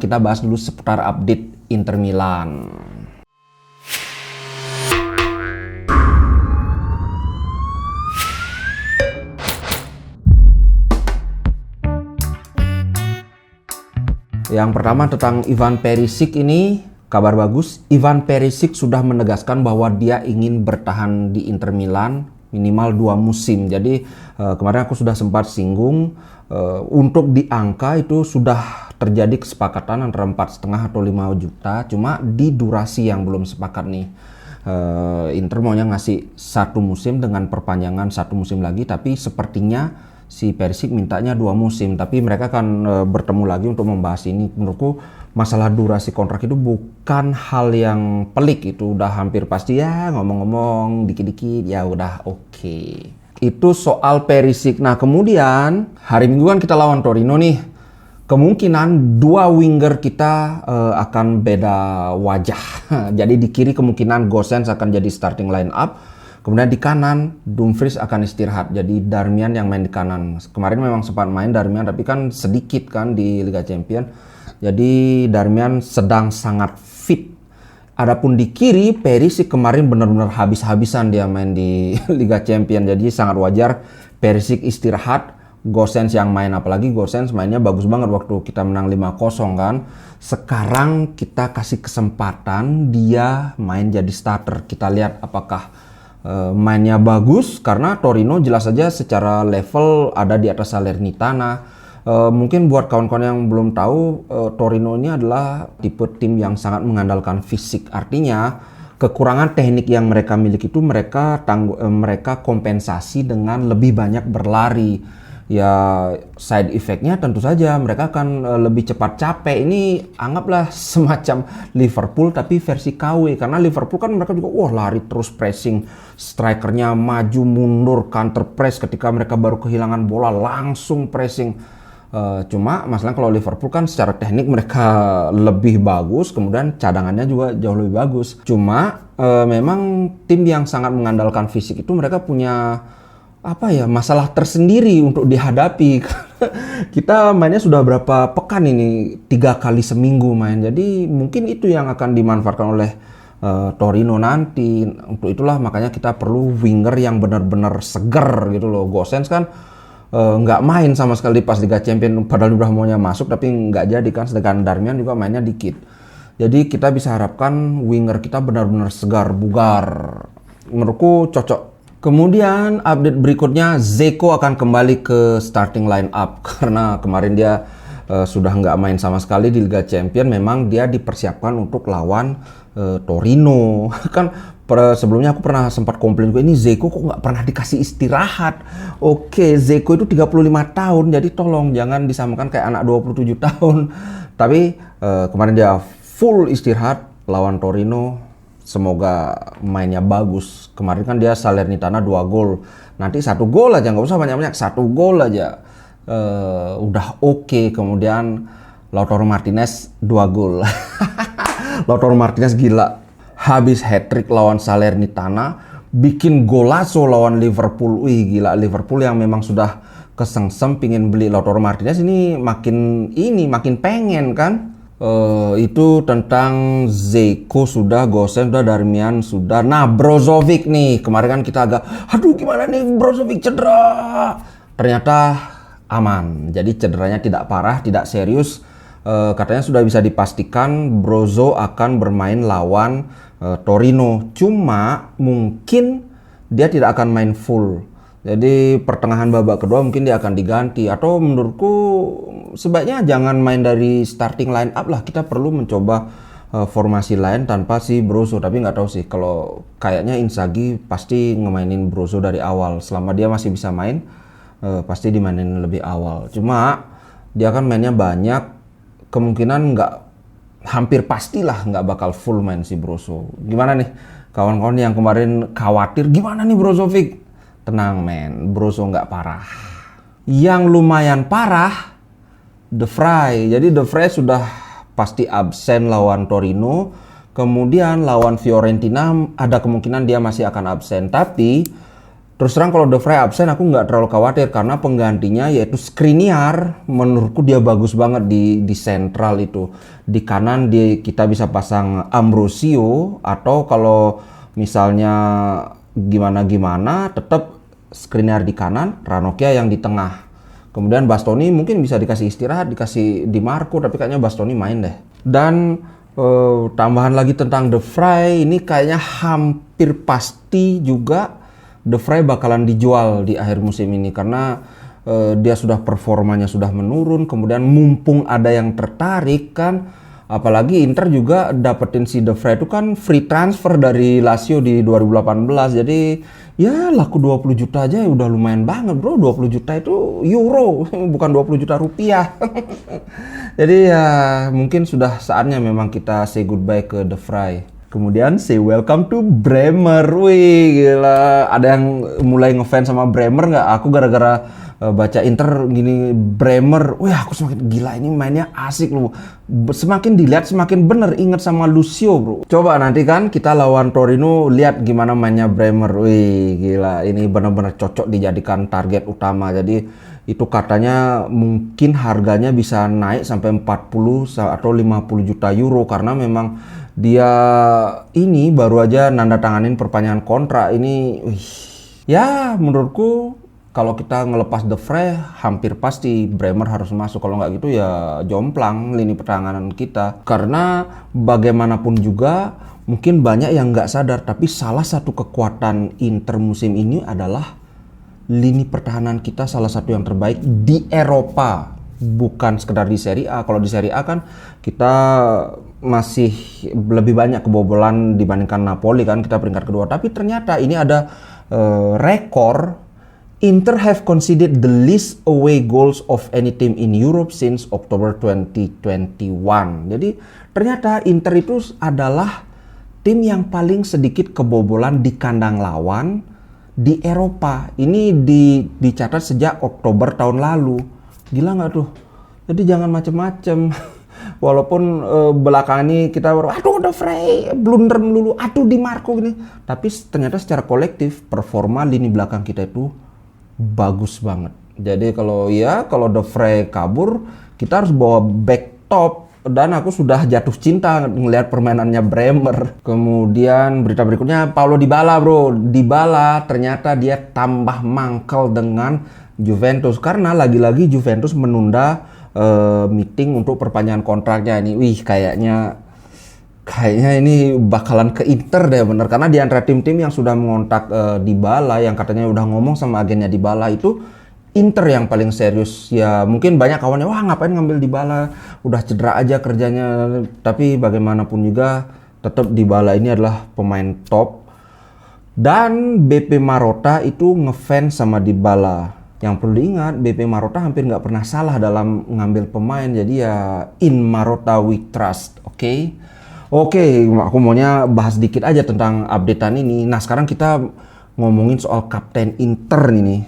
kita bahas dulu seputar update Inter Milan. Yang pertama tentang Ivan Perisic ini, kabar bagus. Ivan Perisic sudah menegaskan bahwa dia ingin bertahan di Inter Milan minimal 2 musim. Jadi kemarin aku sudah sempat singgung, untuk di angka itu sudah terjadi kesepakatan antara 4,5 atau 5 juta. Cuma di durasi yang belum sepakat nih. Inter maunya ngasih 1 musim dengan perpanjangan 1 musim lagi, tapi sepertinya si Perisic mintanya 2 musim, tapi mereka akan bertemu lagi untuk membahas ini. Menurutku masalah durasi kontrak itu bukan hal yang pelik, itu udah hampir pasti ya, ngomong-ngomong dikit-dikit ya udah oke. Itu soal Perisic. Nah kemudian hari Minggu kan kita lawan Torino nih, kemungkinan 2 winger kita akan beda wajah. Jadi di kiri kemungkinan Gosens akan jadi starting line up. Kemudian di kanan, Dumfries akan istirahat. Jadi Darmian yang main di kanan. Kemarin memang sempat main Darmian, tapi kan sedikit kan di Liga Champions. Jadi Darmian sedang sangat fit. Adapun di kiri, Perisic kemarin benar-benar habis-habisan dia main di Liga Champions. Jadi sangat wajar Perisic istirahat, Gosens yang main. Apalagi Gosens mainnya bagus banget waktu kita menang 5-0 kan. Sekarang kita kasih kesempatan dia main jadi starter. Kita lihat apakah mainnya bagus, karena Torino jelas saja secara level ada di atas Salernitana. Mungkin buat kawan-kawan yang belum tahu, Torino ini adalah tipe tim yang sangat mengandalkan fisik. Artinya kekurangan teknik yang mereka miliki itu mereka kompensasi dengan lebih banyak berlari. Ya side effect-nya tentu saja mereka akan lebih cepat capek. Ini anggaplah semacam Liverpool tapi versi KW, karena Liverpool kan mereka juga lari terus pressing, strikernya maju mundur counter press, ketika mereka baru kehilangan bola langsung pressing. Cuma masalahnya kalau Liverpool kan secara teknik mereka lebih bagus, kemudian cadangannya juga jauh lebih bagus. Cuma memang tim yang sangat mengandalkan fisik itu mereka punya masalah tersendiri untuk dihadapi. Kita mainnya sudah berapa pekan ini, 3 kali seminggu main. Jadi mungkin itu yang akan dimanfaatkan oleh Torino nanti. Untuk itulah makanya kita perlu winger yang benar-benar seger gitu loh. Gosens kan nggak main sama sekali pas Liga Champions, padahal udah maunya masuk tapi nggak jadi kan. Sedangkan Darmian juga mainnya dikit. Jadi kita bisa harapkan winger kita benar-benar segar, bugar. Menurutku cocok. Kemudian update berikutnya, Dzeko akan kembali ke starting line up karena kemarin dia sudah nggak main sama sekali di Liga Champions. Memang dia dipersiapkan untuk lawan Torino. Kan sebelumnya aku pernah sempat komplain, ini Dzeko kok nggak pernah dikasih istirahat. Oke, Dzeko itu 35 tahun, jadi tolong jangan disamakan kayak anak 27 tahun. Tapi kemarin dia full istirahat lawan Torino. Semoga mainnya bagus. Kemarin kan dia Salernitana 2 gol. Nanti 1 gol aja, nggak usah banyak-banyak, 1 gol aja. Udah oke. Kemudian Lautaro Martinez 2 gol. Lautaro Martinez gila. Habis hat-trick lawan Salernitana, bikin golazo lawan Liverpool. Wih gila, Liverpool yang memang sudah kesengsem pingin beli Lautaro Martinez ini makin pengen kan. Itu tentang Dzeko sudah, Gosens sudah, Darmian sudah. Nah Brozovic nih, kemarin kan kita agak gimana nih Brozovic cedera. Ternyata aman, jadi cederanya tidak parah, tidak serius. Katanya sudah bisa dipastikan Brozo akan bermain lawan Torino. Cuma mungkin dia tidak akan main full. Jadi pertengahan babak kedua mungkin dia akan diganti. Atau menurutku sebaiknya jangan main dari starting line up lah. Kita perlu mencoba formasi lain tanpa si Brozo. Tapi nggak tahu sih, kalau kayaknya Inzaghi pasti ngemainin Brozo dari awal. Selama dia masih bisa main, pasti dimainin lebih awal. Cuma dia kan mainnya banyak, kemungkinan hampir pastilah nggak bakal full main si Brozo. Gimana nih kawan-kawan yang kemarin khawatir, gimana nih Brozovic? Tenang men, Brozo nggak parah. Yang lumayan parah, De Vrij. Jadi De Vrij sudah pasti absen lawan Torino. Kemudian lawan Fiorentina ada kemungkinan dia masih akan absen. Tapi Terus terang kalau De Vrij absen aku nggak terlalu khawatir karena penggantinya yaitu Skriniar. Menurutku dia bagus banget di sentral itu. Di kanan kita bisa pasang Ambrosio, atau kalau misalnya gimana-gimana tetap Skriniar di kanan, Ranocchia yang di tengah. Kemudian Bastoni mungkin bisa dikasih istirahat, dikasih Di Marco, tapi kayaknya Bastoni main deh. Dan tambahan lagi tentang De Vrij, ini kayaknya hampir pasti juga De Vrij bakalan dijual di akhir musim ini karena dia sudah performanya sudah menurun. Kemudian mumpung ada yang tertarik kan, apalagi Inter juga dapetin si De Vrij itu kan free transfer dari Lazio di 2018. Jadi ya laku 20 juta aja ya udah lumayan banget bro. 20 juta itu euro, bukan 20 juta rupiah. Jadi ya mungkin sudah saatnya memang kita say goodbye ke De Vrij. Kemudian say welcome to Bremer. Wih gila, ada yang mulai ngefans sama Bremer nggak? Aku gara-gara baca Inter gini Bremer, wih aku semakin gila, ini mainnya asik loh. Semakin dilihat semakin bener, inget sama Lucio bro. Coba nanti kan kita lawan Torino, lihat gimana mainnya Bremer. Wih gila, ini bener-bener cocok dijadikan target utama. Jadi itu katanya mungkin harganya bisa naik sampai 40 atau 50 juta euro karena memang dia ini baru aja nanda tanganin perpanjangan kontrak ini. Ya menurutku kalau kita ngelepas De Vrij hampir pasti Bremer harus masuk. Kalau nggak gitu ya jomplang lini pertahanan kita. Karena bagaimanapun juga mungkin banyak yang nggak sadar, tapi salah satu kekuatan Inter musim ini adalah lini pertahanan kita salah satu yang terbaik di Eropa, bukan sekedar di Serie A. Kalau di Serie A kan kita masih lebih banyak kebobolan dibandingkan Napoli kan, kita peringkat kedua. Tapi ternyata ini ada rekor Inter have conceded the least away goals of any team in Europe since October 2021. Jadi ternyata Inter itu adalah tim yang paling sedikit kebobolan di kandang lawan di Eropa. Ini dicatat sejak Oktober tahun lalu. Gila nggak tuh? Jadi jangan macem-macem. Walaupun belakangan ini kita aduh De Vrij blunder melulu, aduh Di Marco gini. Tapi ternyata secara kolektif performa lini belakang kita itu bagus banget. Jadi kalau De Vrij kabur, kita harus bawa back top. Dan aku sudah jatuh cinta ngelihat permainannya Bremer. Kemudian berita berikutnya Paulo Dybala bro. Dybala ternyata dia tambah mangkel dengan Juventus karena lagi-lagi Juventus menunda meeting untuk perpanjangan kontraknya ini. Wih kayaknya ini bakalan ke Inter deh bener, karena di antara tim-tim yang sudah mengontak Dybala, yang katanya udah ngomong sama agennya Dybala, itu Inter yang paling serius. Ya mungkin banyak kawannya wah ngapain ngambil Dybala, udah cedera aja kerjanya. Tapi bagaimanapun juga tetap Dybala ini adalah pemain top. Dan BP Marotta itu ngefans sama Dybala. Yang perlu diingat, BP Marotta hampir nggak pernah salah dalam ngambil pemain. Jadi ya in Marotta we trust, oke? Oke, aku maunya bahas dikit aja tentang updatean ini. Nah sekarang kita ngomongin soal kapten Inter ini.